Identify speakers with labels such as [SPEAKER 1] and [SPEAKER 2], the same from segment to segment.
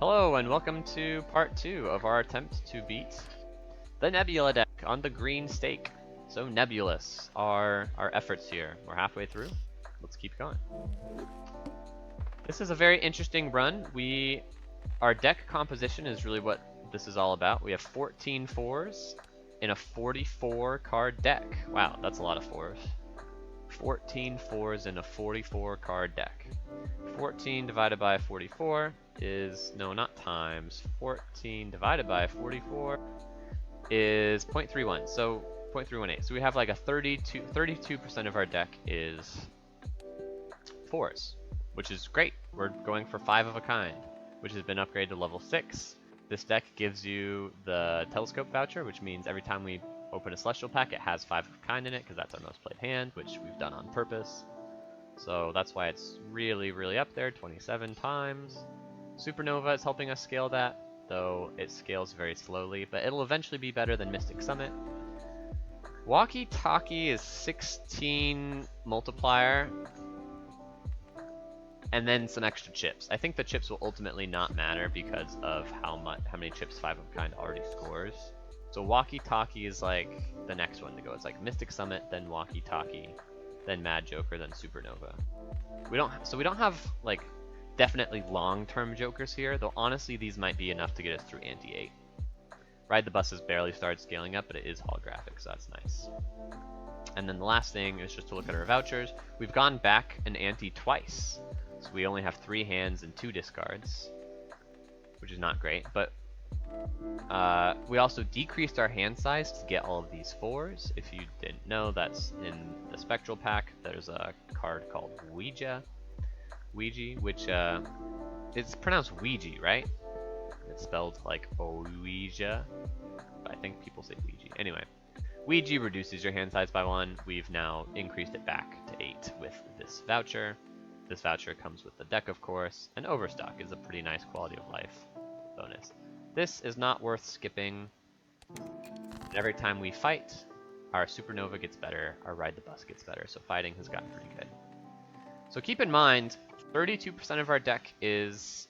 [SPEAKER 1] Hello and welcome to part 2 of our attempt to beat the Nebula Deck on the green stake. So nebulous are our efforts here. We're halfway through. Let's keep going. This is a very interesting run. Our deck composition is really what this is all about. We have 14 fours in a 44 card deck. Wow, that's a lot of fours. 14 fours in a 44 card deck. 14 divided by 44 is, no, not times. 14 divided by 44 is 0.31, so 0.318. So we have like a 32% of our deck is fours, which is great. We're going for 5 of a kind, which has been upgraded to level 6. This deck gives you the telescope voucher, which means every time we open a celestial pack, it has 5 of a kind in it, because that's our most played hand, which we've done on purpose. So that's why it's really, really up there, 27 times. Supernova is helping us scale that, though it scales very slowly, but it'll eventually be better than Mystic Summit. Walkie Talkie is 16 multiplier, and then some extra chips. I think the chips will ultimately not matter because of how many chips 5 of a kind already scores. So Walkie Talkie is like the next one to go. It's like Mystic Summit, then Walkie Talkie, then Mad Joker, then Supernova. We don't have like definitely long-term jokers here, though honestly these might be enough to get us through Ante 8. Ride the Bus has barely started scaling up, but it is holographic, so that's nice. And then the last thing is just to look at our vouchers. We've gone back an ante twice, so we only have 3 hands and 2 discards, which is not great, but we also decreased our hand size to get all of these 4s. If you didn't know, that's in the Spectral pack. There's a card called Ouija, which it's pronounced Ouija, right? It's spelled like Ouija, but I think people say Ouija. Anyway, Ouija reduces your hand size by 1. We've now increased it back to 8 with this voucher. This voucher comes with the deck, of course, and Overstock is a pretty nice quality of life bonus. This is not worth skipping. And every time we fight, our Supernova gets better, our Ride the Bus gets better, so fighting has gotten pretty good. So keep in mind, 32% of our deck is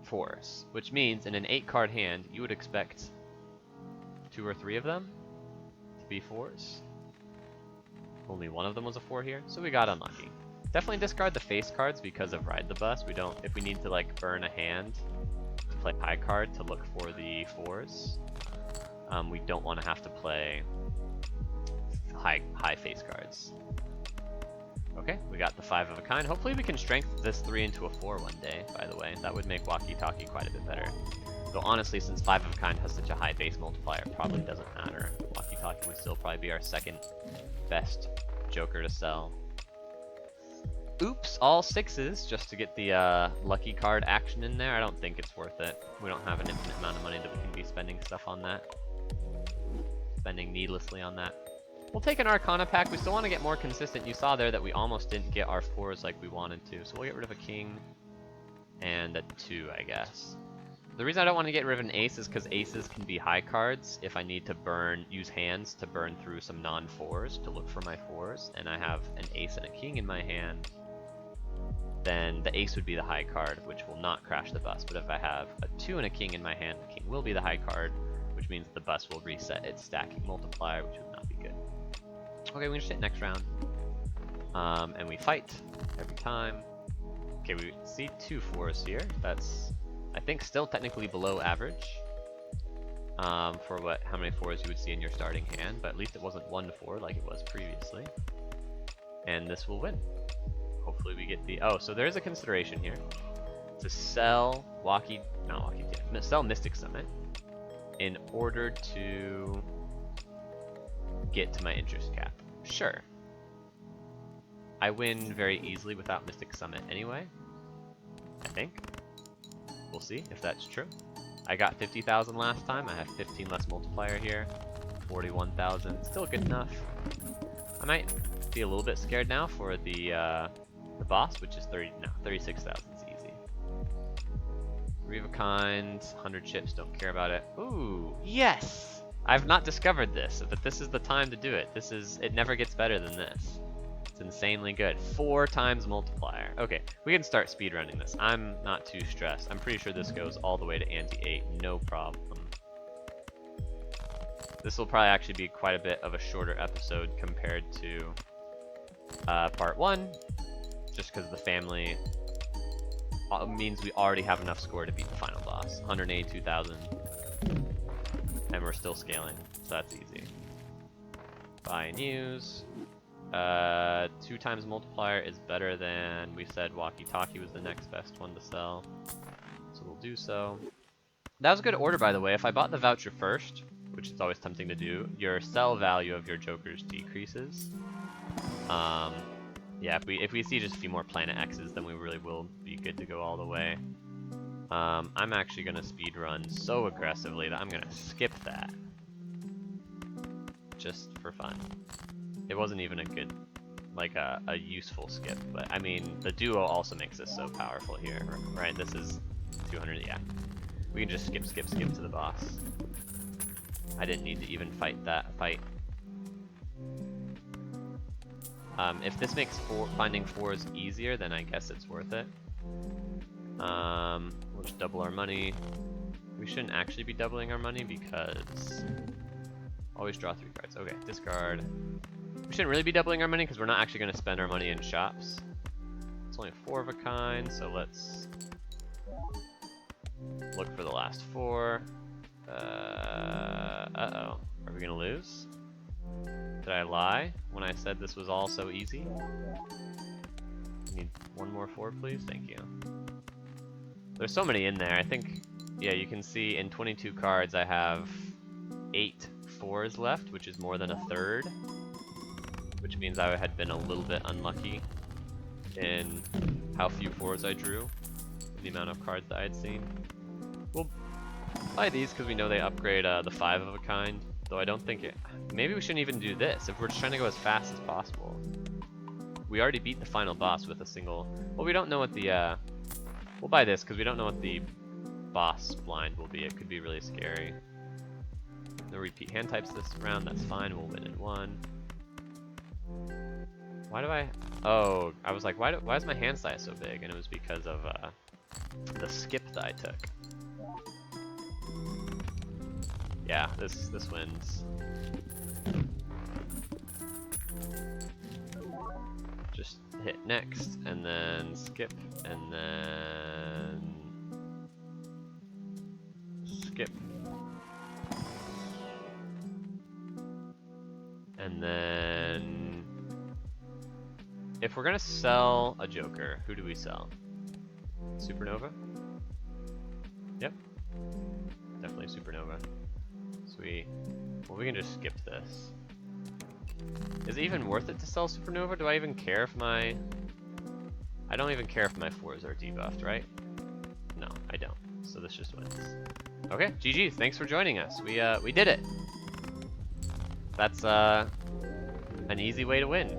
[SPEAKER 1] 4s, which means in an 8-card hand, you would expect 2 or 3 of them to be 4s. Only one of them was a 4 here, so we got unlucky. Definitely discard the face cards because of Ride the Bus. If we need to like burn a hand to play high card to look for the 4s, we don't want to have to play high face cards. Okay, we got the 5 of a kind. Hopefully we can strengthen this 3 into a 4 one day, by the way. That would make Walkie Talkie quite a bit better. Though honestly, since 5 of a kind has such a high base multiplier, it probably doesn't matter. Walkie Talkie would still probably be our second best joker to sell. Oops, all 6s just to get the lucky card action in there. I don't think it's worth it. We don't have an infinite amount of money that we can be spending stuff on that. Spending needlessly on that. We'll take an Arcana pack. We still want to get more consistent. You saw there that we almost didn't get our 4s like we wanted to. So we'll get rid of a king and a 2, I guess. The reason I don't want to get rid of an ace is because aces can be high cards if I need to use hands to burn through some non-4s to look for my 4s, and I have an ace and a king in my hand, then the ace would be the high card, which will not crash the bus. But if I have a 2 and a king in my hand, the king will be the high card, which means the bus will reset its stacking multiplier, which would not be good. Okay, we can just hit next round. And we fight every time. Okay, we see 2 4s here. That's, I think, still technically below average for how many 4s you would see in your starting hand, but at least it wasn't 1 to 4 like it was previously. And this will win. Hopefully we get the, so there's a consideration here to sell sell Mystic Summit in order to get to my interest cap. Sure. I win very easily without Mystic Summit anyway, I think. We'll see if that's true. I got 50,000 last time. I have 15 less multiplier here. 41,000. Still good enough. I might be a little bit scared now for the boss, which is 36,000 is easy. 3 of a kind, 100 chips, don't care about it. Ooh, yes! I've not discovered this, but this is the time to do it. It never gets better than this. It's insanely good. 4 times multiplier. Okay, we can start speedrunning this. I'm not too stressed. I'm pretty sure this goes all the way to ante-8, no problem. This will probably actually be quite a bit of a shorter episode compared to part 1, just because the family means we already have enough score to beat the final boss. 182,000. And we're still scaling, so that's easy. Buy news. 2 times multiplier is better than, we said walkie-talkie was the next best one to sell. So we'll do so. That was a good order, by the way. If I bought the voucher first, which is always tempting to do, your sell value of your jokers decreases. Yeah, if we see just a few more Planet X's, then we really will be good to go all the way. I'm actually gonna speedrun so aggressively that I'm gonna skip that. Just for fun. It wasn't even a good, like a useful skip, but I mean, the duo also makes this so powerful here, right? This is 200, yeah. We can just skip to the boss. I didn't need to even fight that fight. If this makes finding 4s easier, then I guess it's worth it. We'll just double our money. We shouldn't actually be doubling our money because always draw 3 cards. Okay, discard. We shouldn't really be doubling our money because we're not actually going to spend our money in shops. It's only 4 of a kind, so let's look for the last 4. Uh-oh. Are we going to lose? Did I lie when I said this was all so easy? Need 1 more 4, please? Thank you. There's so many in there. I think, yeah, you can see in 22 cards I have 8 4s left, which is more than a third. Which means I had been a little bit unlucky in how few 4s I drew, the amount of cards that I had seen. We'll buy these because we know they upgrade the 5 of a kind, though I don't think it... Maybe we shouldn't even do this if we're just trying to go as fast as possible. We already beat the final boss with a single... Well, we don't know what the... We'll buy this because we don't know what the boss blind will be. It could be really scary. No repeat hand types this round, that's fine, we'll win in 1. Why do I... Oh, I was like, why is my hand size so big? And it was because of the skip that I took. Yeah, this wins. Just hit next, and then skip, and then skip. And then if we're gonna sell a Joker, who do we sell? Supernova? Yep. Definitely Supernova. Sweet. Well, we can just skip this. Is it even worth it to sell Supernova? Do I even care if my... I don't even care if my 4s are debuffed, right? No, I don't. So this just wins. Okay, GG. Thanks for joining us. We did it. That's an easy way to win.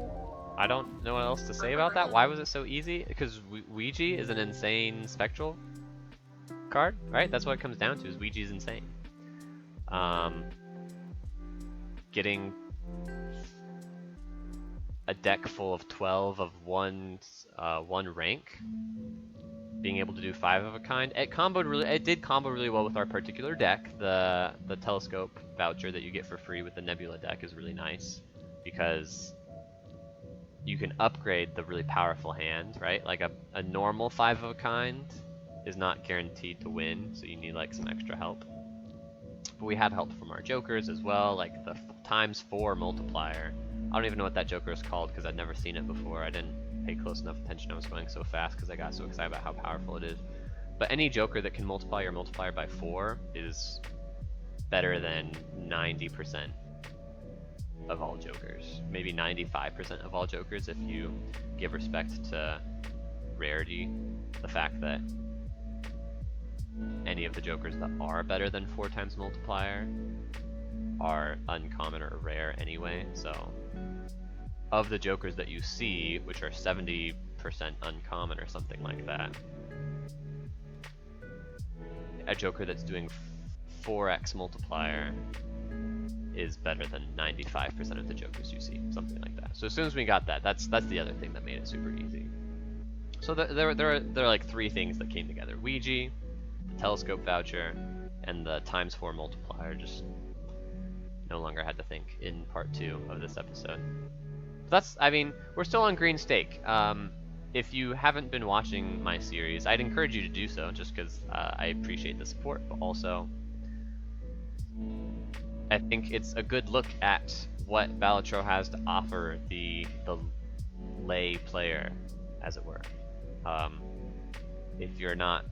[SPEAKER 1] I don't know what else to say about that. Why was it so easy? Because Ouija is an insane spectral card, right? That's what it comes down to, is Ouija's insane. Getting a deck full of 12 of one rank, being able to do 5 of a kind, it did combo really well with our particular deck. The telescope voucher that you get for free with the Nebula deck is really nice because you can upgrade the really powerful hand, right? Like a normal 5 of a kind is not guaranteed to win, so you need like some extra help. But we had help from our jokers as well, like the ×4 multiplier. I don't even know what that joker is called because I'd never seen it before. I didn't pay close enough attention. I was going so fast because I got so excited about how powerful it is. But any joker that can multiply your multiplier by 4 is better than 90% of all jokers. Maybe 95% of all jokers if you give respect to rarity. The fact that any of the jokers that are better than 4 times multiplier are uncommon or rare anyway, so of the jokers that you see, which are 70% uncommon or something like that, a joker that's doing 4x multiplier is better than 95% of the jokers you see, something like that. So as soon as we got that, that's the other thing that made it super easy. So there are like 3 things that came together: Ouija, the telescope voucher, and the ×4 multiplier. Just no longer had to think in part 2 of this episode. That's, I mean, we're still on Green Stake. If you haven't been watching my series, I'd encourage you to do so, just because I appreciate the support, but also I think it's a good look at what Balatro has to offer the lay player, as it were. If you're not,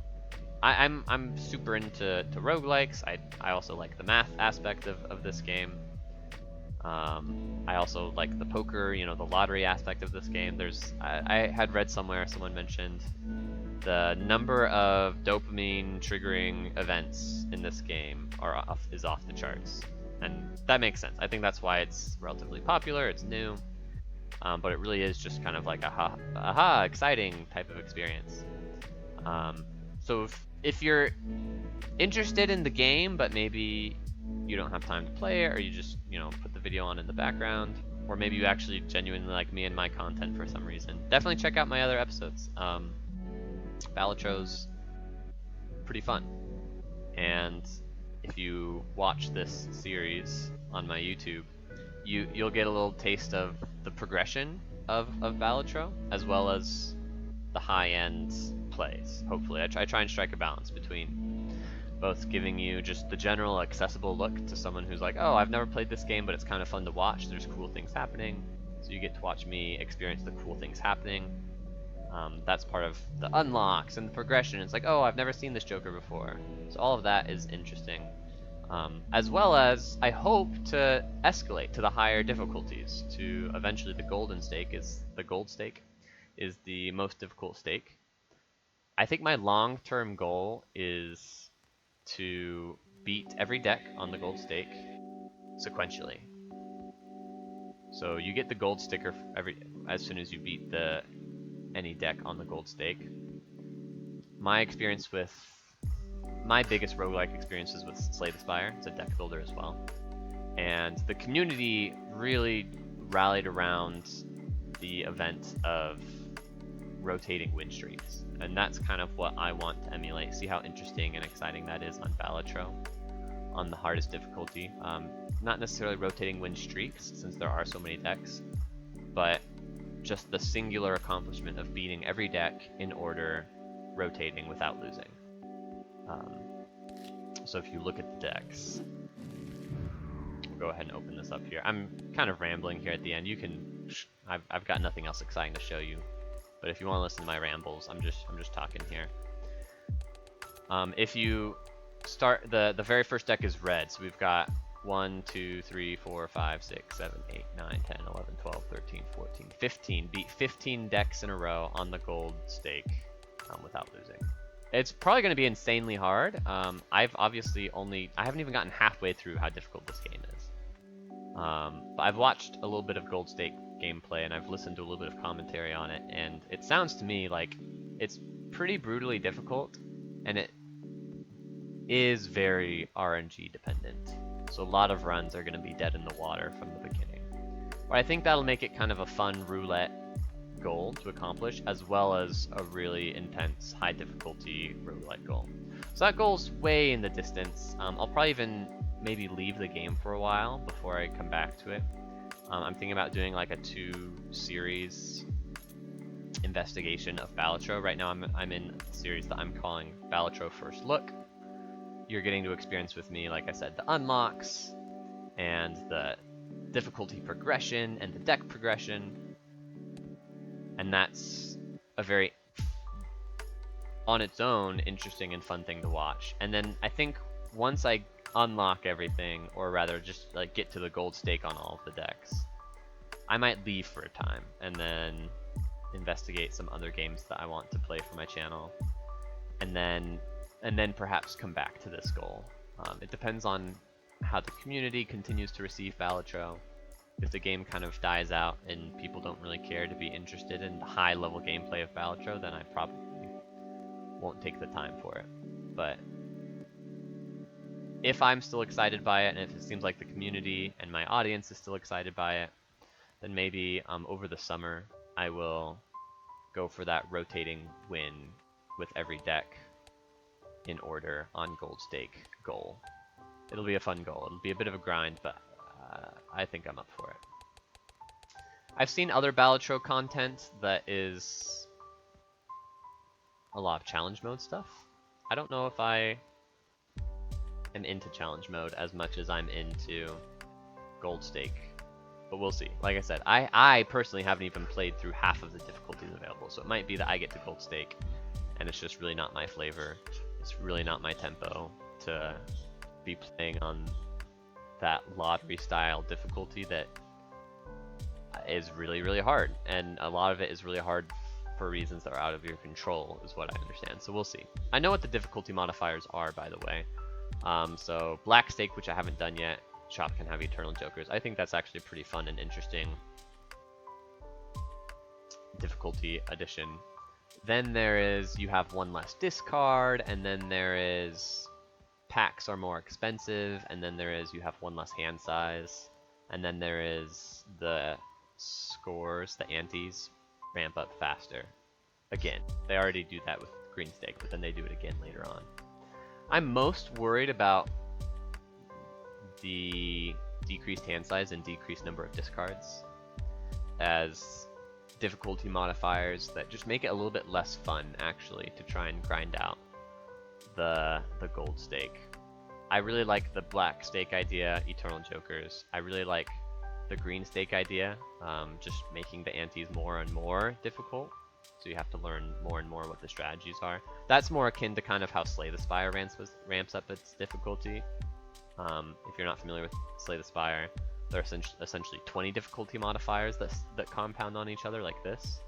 [SPEAKER 1] I'm super into roguelikes. I also like the math aspect of this game. I also like the poker, you know, the lottery aspect of this game. I had read somewhere, someone mentioned the number of dopamine triggering events in this game is off the charts. And that makes sense. I think that's why it's relatively popular, it's new, but it really is just kind of like a aha, exciting type of experience. So if you're interested in the game, but maybe you don't have time to play it, or you just, you know, put the video on in the background, or maybe you actually genuinely like me and my content for some reason, definitely check out my other episodes. Balatro's pretty fun, and if you watch this series on my YouTube, you'll get a little taste of the progression of Balatro, as well as the high-end plays. Hopefully, I try and strike a balance between both giving you just the general accessible look to someone who's like, oh, I've never played this game, but it's kind of fun to watch. There's cool things happening, so you get to watch me experience the cool things happening. That's part of the unlocks and the progression. It's like, oh, I've never seen this Joker before. So all of that is interesting. As well as, I hope to escalate to the higher difficulties, to eventually the gold stake is the most difficult stake. I think my long-term goal is to beat every deck on the gold stake sequentially. So you get the gold sticker as soon as you beat any deck on the gold stake. My biggest roguelike experiences with Slay the Spire. It's a deck builder as well. And the community really rallied around the event of rotating win streaks. And that's kind of what I want to emulate. See how interesting and exciting that is on Balatro, on the hardest difficulty. Not necessarily rotating win streaks, since there are so many decks, but just the singular accomplishment of beating every deck in order, rotating without losing. So if you look at the decks, we'll go ahead and open this up here. I'm kind of rambling here at the end. I've got nothing else exciting to show you, but if you want to listen to my rambles, I'm just talking here. If you start, the very first deck is red, so we've got 1, 2, 3, 4, 5, 6, 7, 8, 9, 10, 11, 12, 13, 14, 15. Beat 15 decks in a row on the gold stake without losing. It's probably going to be insanely hard. I haven't even gotten halfway through how difficult this game is. But I've watched a little bit of gold stake gameplay, and I've listened to a little bit of commentary on it, and it sounds to me like it's pretty brutally difficult, and it is very RNG dependent. So a lot of runs are going to be dead in the water from the beginning. But I think that'll make it kind of a fun roulette goal to accomplish, as well as a really intense, high difficulty roguelike goal. So that goal's way in the distance. I'll probably even maybe leave the game for a while before I come back to it. I'm thinking about doing like a 2-series investigation of Balatro. Right now I'm in a series that I'm calling Balatro First Look. You're getting to experience with me, like I said, the unlocks and the difficulty progression and the deck progression. And that's a very, on its own, interesting and fun thing to watch. And then I think once I unlock everything, or rather just like get to the gold stake on all of the decks, I might leave for a time and then investigate some other games that I want to play for my channel, and then perhaps come back to this goal. It depends on how the community continues to receive Balatro. If the game kind of dies out and people don't really care to be interested in the high level gameplay of Balatro, then I probably won't take the time for it. But if I'm still excited by it, and if it seems like the community and my audience is still excited by it, then maybe over the summer I will go for that rotating win with every deck in order on gold stake goal. It'll be a fun goal. It'll be a bit of a grind, but I think I'm up for it. I've seen other Balatro content that is a lot of challenge mode stuff. I don't know if I am into challenge mode as much as I'm into gold stake, but we'll see. Like I said, I personally haven't even played through half of the difficulties available, so it might be that I get to gold stake and it's just really not my flavor. It's really not my tempo to be playing on that lottery style difficulty that is really, really hard, and a lot of it is really hard for reasons that are out of your control, is what I understand. So we'll see. I know what the difficulty modifiers are, by the way. So Black Stake, which I haven't done yet, shop can have Eternal Jokers. I think that's actually pretty fun and interesting difficulty addition. Then there is, you have one less discard, and then there is packs are more expensive, and then there is, you have one less hand size, and then there is the scores, the antes, ramp up faster. Again, they already do that with green stake, but then they do it again later on. I'm most worried about the decreased hand size and decreased number of discards as difficulty modifiers that just make it a little bit less fun, actually, to try and grind out the gold stake. I really like the black stake idea, Eternal Jokers. I really like the green stake idea, just making the antes more and more difficult, so you have to learn more and more what the strategies are. That's more akin to kind of how Slay the Spire ramps up its difficulty. If you're not familiar with Slay the Spire, there are essentially 20 difficulty modifiers that compound on each other like this,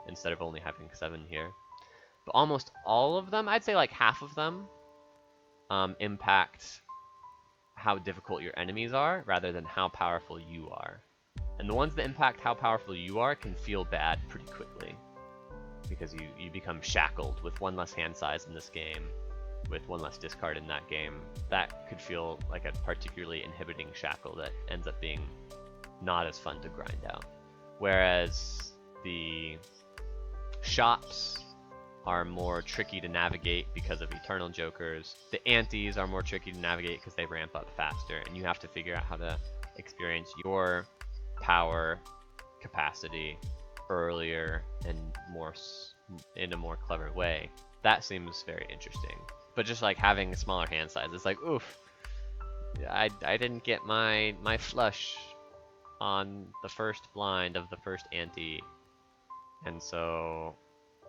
[SPEAKER 1] instead of only having 7 here. But almost all of them, I'd say like half of them, impact how difficult your enemies are rather than how powerful you are. And the ones that impact how powerful you are can feel bad pretty quickly, because you become shackled with one less hand size in this game, with one less discard in that game. That could feel like a particularly inhibiting shackle that ends up being not as fun to grind out. Whereas the shops are more tricky to navigate because of Eternal Jokers. The antes are more tricky to navigate because they ramp up faster, and you have to figure out how to experience your power capacity earlier and more in a more clever way. That seems very interesting. But just like having a smaller hand size, it's like, oof, I didn't get my flush on the first blind of the first ante, and so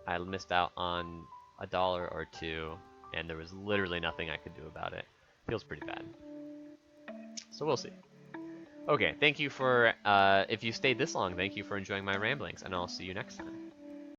[SPEAKER 1] I missed out on $1 or $2, and there was literally nothing I could do about it. Feels pretty bad. So we'll see. Okay, thank you for, if you stayed this long, thank you for enjoying my ramblings, and I'll see you next time.